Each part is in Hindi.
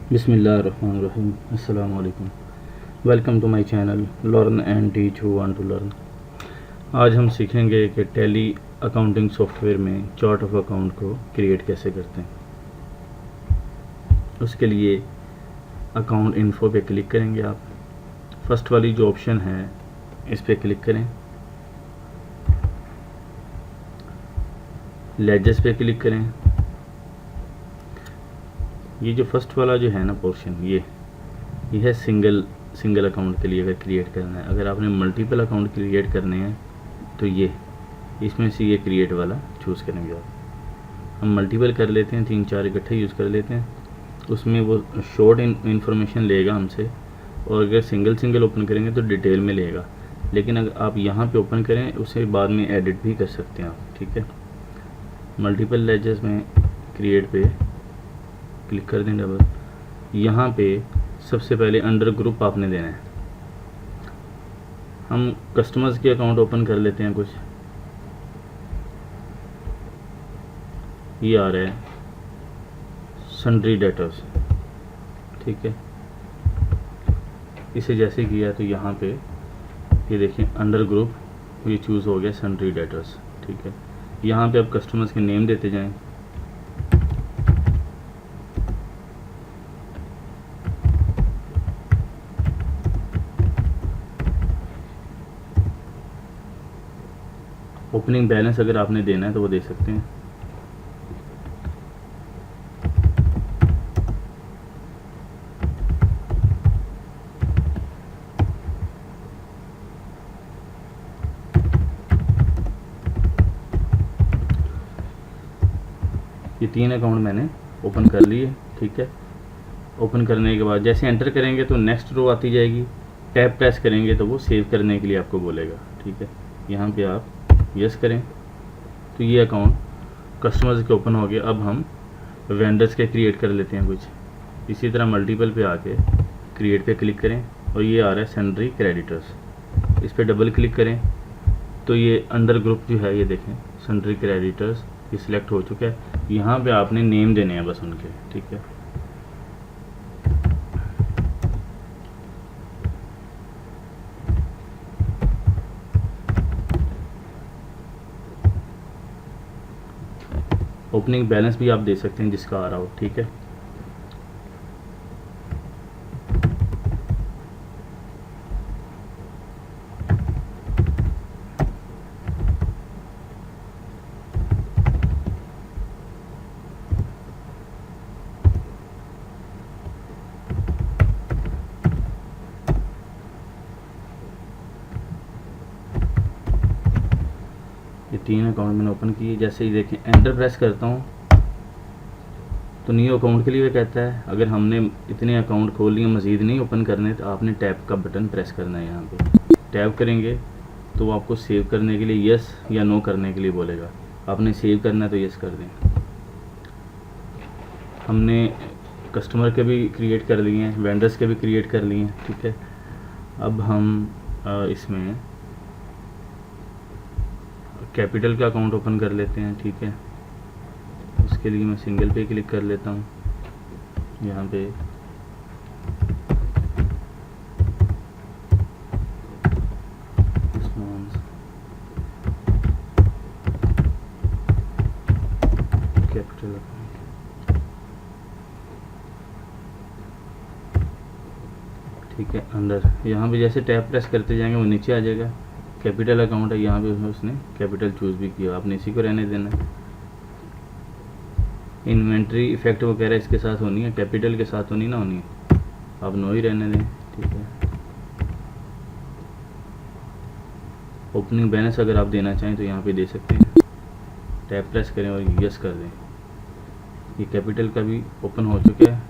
बिस्मिल्लाहिर्रहमानिर्रहीम। अस्सलामु अलैकुम। Welcome to my channel learn and teach who want to learn. आज हम सीखेंगे कि टैली अकाउंटिंग सॉफ्टवेयर में चार्ट ऑफ अकाउंट को क्रिएट कैसे करते हैं। उसके लिए अकाउंट इन्फो पे क्लिक करेंगे आप। फर्स्ट वाली जो ऑप्शन है इस पे क्लिक करें, लेजेस पे क्लिक करें। ये जो फर्स्ट वाला जो है ना पोर्शन, ये है सिंगल अकाउंट के लिए अगर क्रिएट करना है। अगर आपने मल्टीपल अकाउंट क्रिएट करने हैं तो ये इसमें से ये क्रिएट वाला चूज़ करेंगे आप। हम मल्टीपल कर लेते हैं, 3-4 इकट्ठे यूज़ कर लेते हैं। उसमें वो शॉर्ट इन्फॉर्मेशन लेगा हमसे, और अगर सिंगल ओपन करेंगे तो डिटेल में लेगा। लेकिन अगर आप यहाँ पे ओपन करें उसे बाद में एडिट भी कर सकते हैं आप, ठीक है। मल्टीपल लेजेस में क्रिएट पे क्लिक कर दें डबल। यहाँ पे सबसे पहले अंडर ग्रुप आपने देना है। हम कस्टमर्स के अकाउंट ओपन कर लेते हैं कुछ। ये आ रहा है सन्ड्री डेटर्स, ठीक है। इसे जैसे किया तो यहाँ पे ये देखिए अंडर ग्रुप ये चूज़ हो गया सन्ड्री डेटर्स, ठीक है। यहाँ पे आप कस्टमर्स के नेम देते जाएं। ओपनिंग बैलेंस अगर आपने देना है तो वो दे सकते हैं। ये 3 अकाउंट मैंने ओपन कर लिए, ठीक है। ओपन करने के बाद जैसे एंटर करेंगे तो नेक्स्ट रो आती जाएगी। टैब प्रेस करेंगे तो वो सेव करने के लिए आपको बोलेगा, ठीक है। यहाँ पे आप यस करें तो ये अकाउंट कस्टमर्स के ओपन हो गए। अब हम वेंडर्स के क्रिएट कर लेते हैं कुछ। इसी तरह मल्टीपल पे आके क्रिएट पे क्लिक करें और ये आ रहा है सन्ड्री क्रेडिटर्स। इस पर डबल क्लिक करें तो ये अंडर ग्रुप जो है ये देखें सन्ड्री क्रेडिटर्स ये सिलेक्ट हो चुका है। यहाँ पे आपने नेम देने हैं बस उनके, ठीक है। ओपनिंग बैलेंस भी आप दे सकते हैं जिसका आ रहा हो, ठीक है। ये 3 अकाउंट मैंने ओपन किए। जैसे ही देखें एंटर प्रेस करता हूँ तो न्यू अकाउंट के लिए कहता है। अगर हमने इतने अकाउंट खोल लिए मज़ीद नहीं ओपन करने तो आपने टैब का बटन प्रेस करना है। यहाँ पे टैब करेंगे तो वो आपको सेव करने के लिए यस या नो करने के लिए बोलेगा। आपने सेव करना है तो यस कर दें। हमने कस्टमर के भी क्रिएट कर लिए हैं, वेंडर्स के भी क्रिएट कर लिए हैं, ठीक है। अब हम इसमें कैपिटल का अकाउंट ओपन कर लेते हैं, ठीक है। उसके लिए मैं सिंगल पे क्लिक कर लेता हूँ। यहाँ पे कैपिटल अकाउंट, ठीक है। अंदर यहाँ पे जैसे टैब प्रेस करते जाएंगे वो नीचे आ जाएगा। कैपिटल अकाउंट है, यहाँ पे उसने कैपिटल चूज़ भी किया, आपने इसी को रहने देना है। इन्वेंट्री इफेक्ट वगैरह इसके साथ होनी है, कैपिटल के साथ होनी ना होनी है, आप नो ही रहने दें, ठीक है। ओपनिंग बैलेंस अगर आप देना चाहें तो यहाँ पे दे सकते हैं। टैब प्रेस करें और यस कर दें। ये कैपिटल का भी ओपन हो चुका है।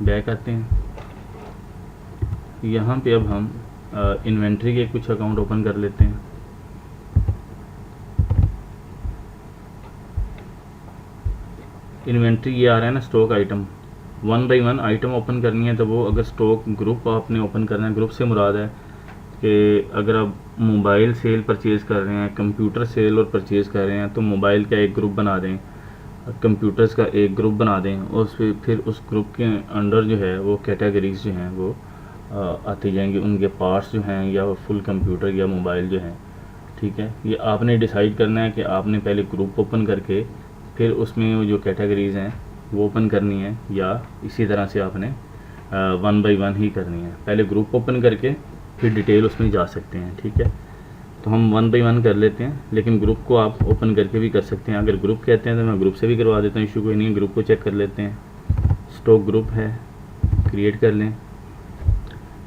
बैक आते हैं। यहाँ पे अब हम इन्वेंट्री के कुछ अकाउंट ओपन कर लेते हैं। इन्वेंट्री ये आ रहा है ना stock item, 1 by 1 item open करनी है। तो वो अगर स्टॉक ग्रुप आपने ओपन करना है, ग्रुप से मुराद है कि अगर आप मोबाइल सेल परचेज़ कर रहे हैं, कंप्यूटर सेल और परचेज़ कर रहे हैं तो मोबाइल का एक ग्रुप बना दें, कंप्यूटर्स का एक ग्रुप बना दें और फिर उस ग्रुप के अंडर जो है वो कैटेगरीज जो हैं वो आती जाएंगी, उनके पार्ट्स जो हैं या फुल कंप्यूटर या मोबाइल जो हैं। ठीक है, ये आपने डिसाइड करना है कि आपने पहले ग्रुप ओपन करके फिर उसमें वो जो कैटेगरीज़ हैं वो ओपन करनी है, या इसी तरह से आपने 1 बाय 1 ही करनी है। पहले ग्रुप ओपन करके फिर डिटेल उसमें जा सकते हैं। ठीक है, तो हम 1 बाय 1 कर लेते हैं, लेकिन ग्रुप को आप ओपन करके भी कर सकते हैं। अगर ग्रुप कहते हैं तो मैं ग्रुप से भी करवा देता हूँ, इशू कोई नहीं है। ग्रुप को चेक कर लेते हैं, स्टॉक ग्रुप है, क्रिएट कर लें।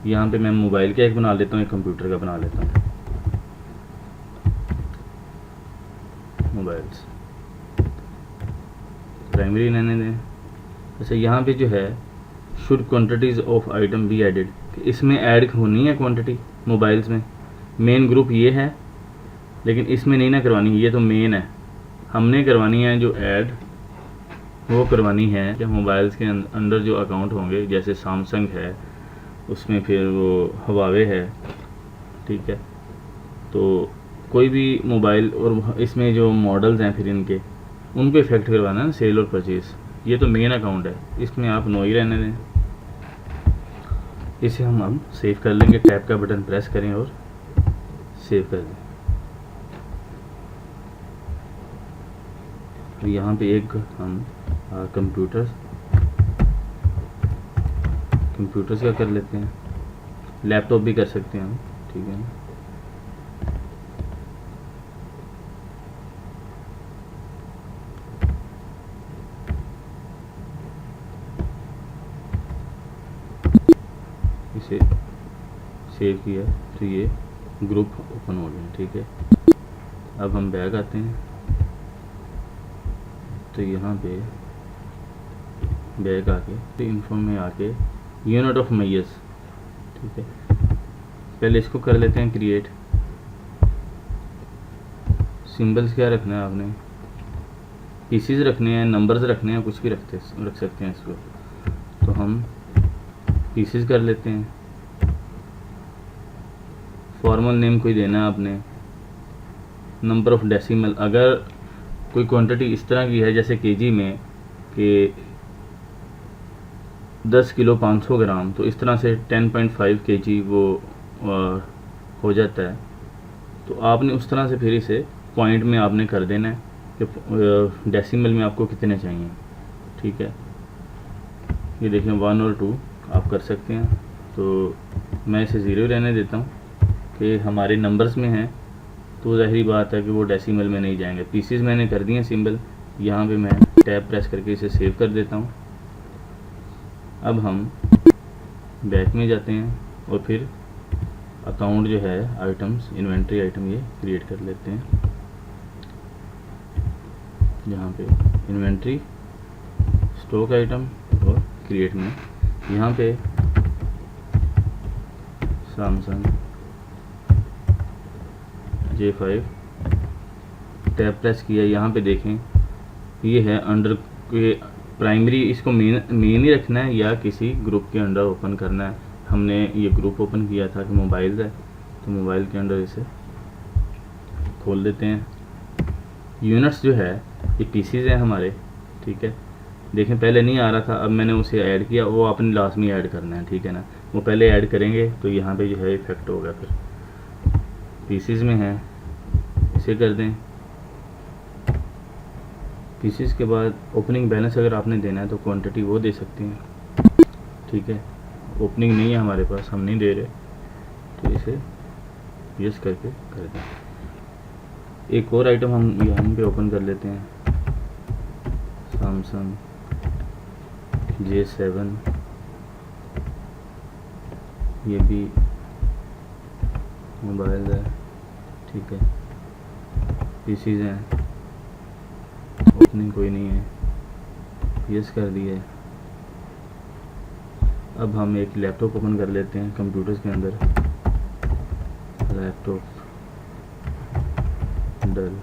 यहाँ पे मैं मोबाइल का एक बना लेता हूँ, एक कंप्यूटर का बना लेता हूँ, मोबाइल्स प्राइमरी रहने दें। अच्छा, यहाँ पे जो है should quantities of item be added, इसमें ऐड होनी है क्वांटिटी मोबाइल्स में। मेन ग्रुप ये है, लेकिन इसमें नहीं ना करवानी, ये तो मेन है। हमने करवानी है जो ऐड वो करवानी है कि मोबाइल्स के अंदर जो अकाउंट होंगे, जैसे सैमसंग है, उसमें फिर वो हवावे है। ठीक है, तो कोई भी मोबाइल और इसमें जो मॉडल्स हैं फिर इनके उनको इफेक्ट करवाना है, सेल और परचेज। ये तो मेन अकाउंट है, इसमें आप नो ही रहने दें। इसे हम अब सेव कर लेंगे, टैब का बटन प्रेस करें और सेव कर दें। तो यहाँ पे एक हम कंप्यूटर्स का कर लेते हैं, लैपटॉप भी कर सकते हैं हम। ठीक है, इसे सेव किया तो ये ग्रुप ओपन हो गया। ठीक है, अब हम बैक आते हैं, तो यहाँ पे बैक आके तो इन्फो में आके यूनिट ऑफ मैयस। ठीक है, पहले इसको कर लेते हैं क्रिएट। सिंबल्स क्या रखना है आपने, पीसीज रखने हैं, नंबर्स रखने हैं, कुछ भी रख सकते हैं इसको। तो हम पीसीज कर लेते हैं। फॉर्मल नेम कोई देना है आपने, नंबर ऑफ डेसिमल, अगर कोई क्वांटिटी इस तरह की है जैसे केजी में कि 10 किलो 500 ग्राम, तो इस तरह से 10.5 केजी वो हो जाता है। तो आपने उस तरह से फिर इसे पॉइंट में आपने कर देना है कि डेसिमल में आपको कितने चाहिए। ठीक है, ये देखें 1 और 2 आप कर सकते हैं। तो मैं इसे 0 रहने देता हूँ कि हमारे नंबर्स में हैं, तो ज़ाहिरी बात है कि वो डेसिमल में नहीं जाएंगे। पीसीज मैंने कर दिए सिंबल, यहाँ पे मैं टैब प्रेस करके इसे सेव कर देता हूँ। अब हम बैक में जाते हैं और फिर अकाउंट जो है आइटम्स, इन्वेंट्री आइटम ये क्रिएट कर लेते हैं। यहाँ पे इन्वेंट्री, स्टॉक आइटम और क्रिएट में यहाँ पे सैमसंग J5 टैब प्रेस किया। यहाँ पे देखें ये है अंडर के प्राइमरी, इसको मेन ही रखना है या किसी ग्रुप के अंडर ओपन करना है। हमने ये ग्रुप ओपन किया था कि मोबाइल है, तो मोबाइल के अंडर इसे खोल देते हैं। यूनिट्स जो है ये पीसीज हैं हमारे। ठीक है, देखें पहले नहीं आ रहा था, अब मैंने उसे ऐड किया, वो आपने लास्ट में ऐड करना है। ठीक है ना, वो पहले ऐड करेंगे तो यहाँ पे जो है इफेक्ट होगा। फिर पीसीज में है, इसे कर दें। पीसीज के बाद ओपनिंग बैलेंस अगर आपने देना है तो क्वांटिटी वो दे सकते हैं। ठीक है, ओपनिंग नहीं है हमारे पास, हम नहीं दे रहे, तो इसे यस करके कर दें। एक और आइटम हम यहाँ पे ओपन कर लेते हैं, सैमसंग J7, ये भी मोबाइल है। ठीक है, पीसीज हैं, ओपनिंग कोई नहीं है, यस कर दिए। अब हम एक लैपटॉप ओपन कर लेते हैं कंप्यूटर्स के अंदर, laptop Dell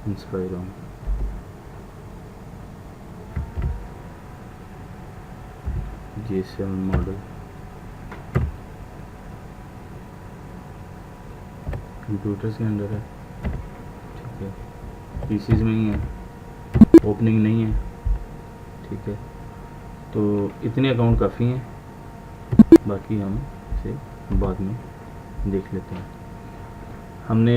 Inspiron, J7 model, computers के अंदर है। ठीक है, पीसीज में ही है, ओपनिंग नहीं है, ठीक है। तो इतने अकाउंट काफ़ी हैं, बाकी हम इसे बाद में देख लेते हैं। हमने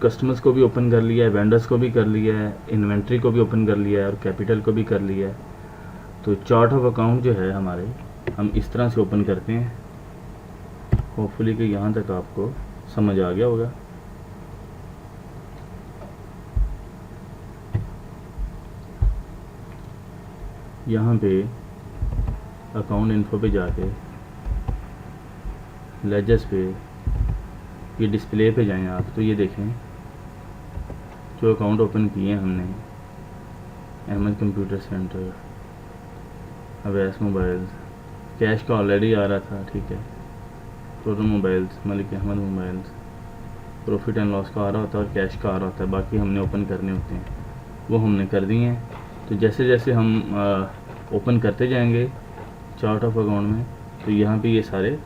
कस्टमर्स को भी ओपन कर लिया है, वेंडर्स को भी कर लिया है, इन्वेंट्री को भी ओपन कर लिया है और कैपिटल को भी कर लिया है। तो चार्ट ऑफ अकाउंट जो है हमारे, हम इस तरह से ओपन करते हैं। होपफुली कि यहाँ तक आपको समझ आ गया होगा। यहाँ पे अकाउंट इन्फो पे जाके लेजर्स पे ये डिस्प्ले पे जाएं आप, तो ये देखें जो अकाउंट ओपन किए हमने, Ahmed computer centre, Awais mobiles, cash का ऑलरेडी आ रहा था, ठीक है। Total mobiles, Malik Ahmed mobiles, profit and loss का आ रहा होता है और कैश का आ रहा होता है, बाकी हमने ओपन करने होते हैं, वो हमने कर दिए हैं। तो जैसे जैसे हम ओपन करते जाएंगे चार्ट ऑफ अकाउंट में, तो यहाँ पे ये सारे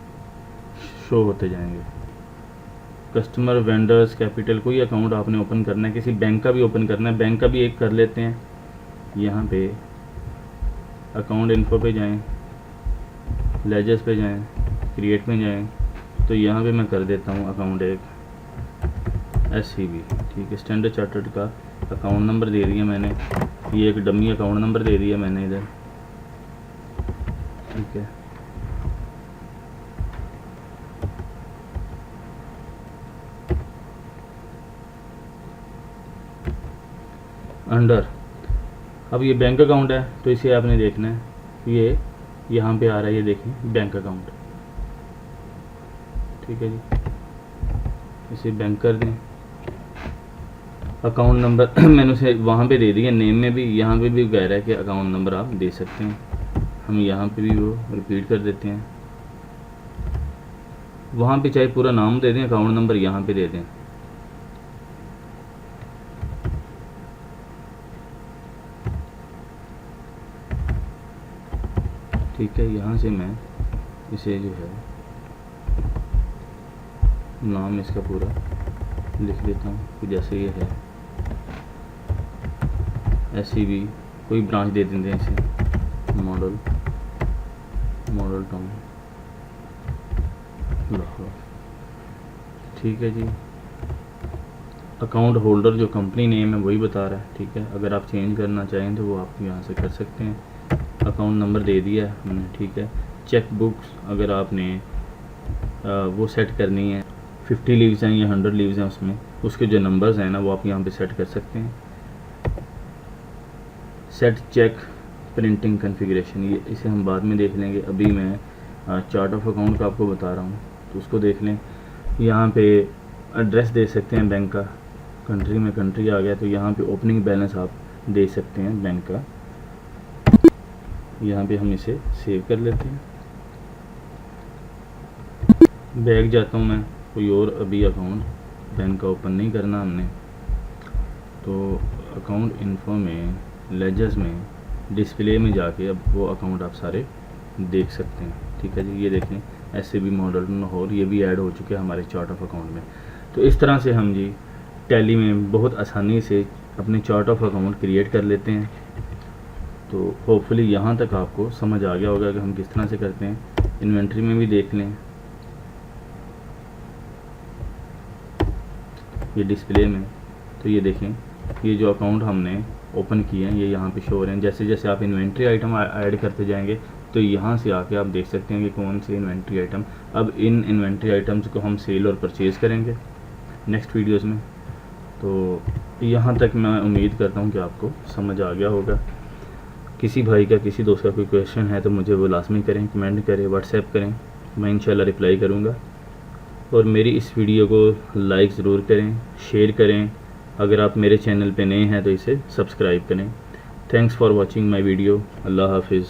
शो होते जाएंगे। कस्टमर, वेंडर्स, कैपिटल, कोई अकाउंट आपने ओपन करना है, किसी बैंक का भी ओपन करना है, बैंक का भी एक कर लेते हैं। यहाँ पे अकाउंट इन्फो पे जाएं, लेजर्स पे जाएं, क्रिएट में जाएं, तो यहाँ पे मैं कर देता हूँ अकाउंट एक SCB, ठीक है। स्टैंडर्ड चार्टर्ड का अकाउंट नंबर दे दिया मैंने, ये एक डमी अकाउंट नंबर दे दिया मैंने इधर, ठीक है। अंडर, अब ये बैंक अकाउंट है तो इसे आपने देखना है, ये यहाँ पे आ रहा है, ये देखें बैंक अकाउंट, ठीक है जी। इसे बैंक कर दें। अकाउंट नंबर मैंने उसे वहाँ पे दे दिया, नेम में भी, यहाँ पे भी कह रहा है कि अकाउंट नंबर आप दे सकते हैं, हम यहाँ पे भी वो रिपीट कर देते हैं। वहाँ पे चाहे पूरा नाम दे दें, अकाउंट नंबर यहाँ पे दे दें, ठीक है। यहाँ से मैं इसे जो है नाम इसका पूरा लिख देता हूँ, जैसे ये है SCB, कोई ब्रांच दे देते हैं इसे, मॉडल टाउन लाहौर, ठीक है जी। अकाउंट होल्डर जो कंपनी नेम है वही बता रहा है, ठीक है। अगर आप चेंज करना चाहें तो वो आप यहाँ से कर सकते हैं। अकाउंट नंबर दे दिया है हमने, ठीक है। चेक बुक्स अगर आपने वो सेट करनी है, 50 लीव्स हैं या 100 लीव्स हैं, उसमें उसके जो नंबर्स हैं ना वो आप यहाँ पे सेट कर सकते हैं। सेट चेक प्रिंटिंग कॉन्फ़िगरेशन, ये इसे हम बाद में देख लेंगे, अभी मैं चार्ट ऑफ अकाउंट का आपको बता रहा हूँ, तो उसको देख लें। यहाँ पे एड्रेस दे सकते हैं बैंक का, कंट्री में कंट्री आ गया, तो यहाँ पे ओपनिंग बैलेंस आप दे सकते हैं बैंक का। यहाँ पे हम इसे सेव कर लेते हैं। बैग जाता हूँ मैं, कोई और अभी अकाउंट बैंक का ओपन नहीं करना हमने, तो अकाउंट इन्फो में, लेजर्स में, डिस्प्ले में जाके अब वो अकाउंट आप सारे देख सकते हैं, ठीक है जी। ये देखें SCB मॉडल लाहौर, ये भी ऐड हो चुके हैं हमारे चार्ट ऑफ अकाउंट में। तो इस तरह से हम जी टैली में बहुत आसानी से अपने चार्ट ऑफ अकाउंट क्रिएट कर लेते हैं। तो होपफुली यहाँ तक आपको समझ आ गया होगा कि हम किस तरह से करते हैं। इन्वेंट्री में भी देख लें, ये डिस्प्ले में, तो ये देखें ये जो अकाउंट हमने ओपन किए हैं ये यहाँ पे शो हो रहे हैं। जैसे जैसे आप इन्वेंट्री आइटम ऐड करते जाएंगे तो यहाँ से आके आप देख सकते हैं कि कौन से इन्वेंट्री आइटम, अब इन इन्वेंट्री आइटम्स को हम सेल और परचेज़ करेंगे नेक्स्ट वीडियोस में। तो यहाँ तक मैं उम्मीद करता हूँ कि आपको समझ आ गया होगा। किसी भाई का, किसी दोस्त का कोई क्वेश्चन है तो मुझे वो लाजमी करें, कमेंट करें, व्हाट्सएप करें, मैं इंशाल्लाह रिप्लाई करूँगा। और मेरी इस वीडियो को लाइक ज़रूर करें, शेयर करें। अगर आप मेरे चैनल पे नए हैं तो इसे सब्सक्राइब करें। Thanks for watching my video. अल्लाह हाफिज़।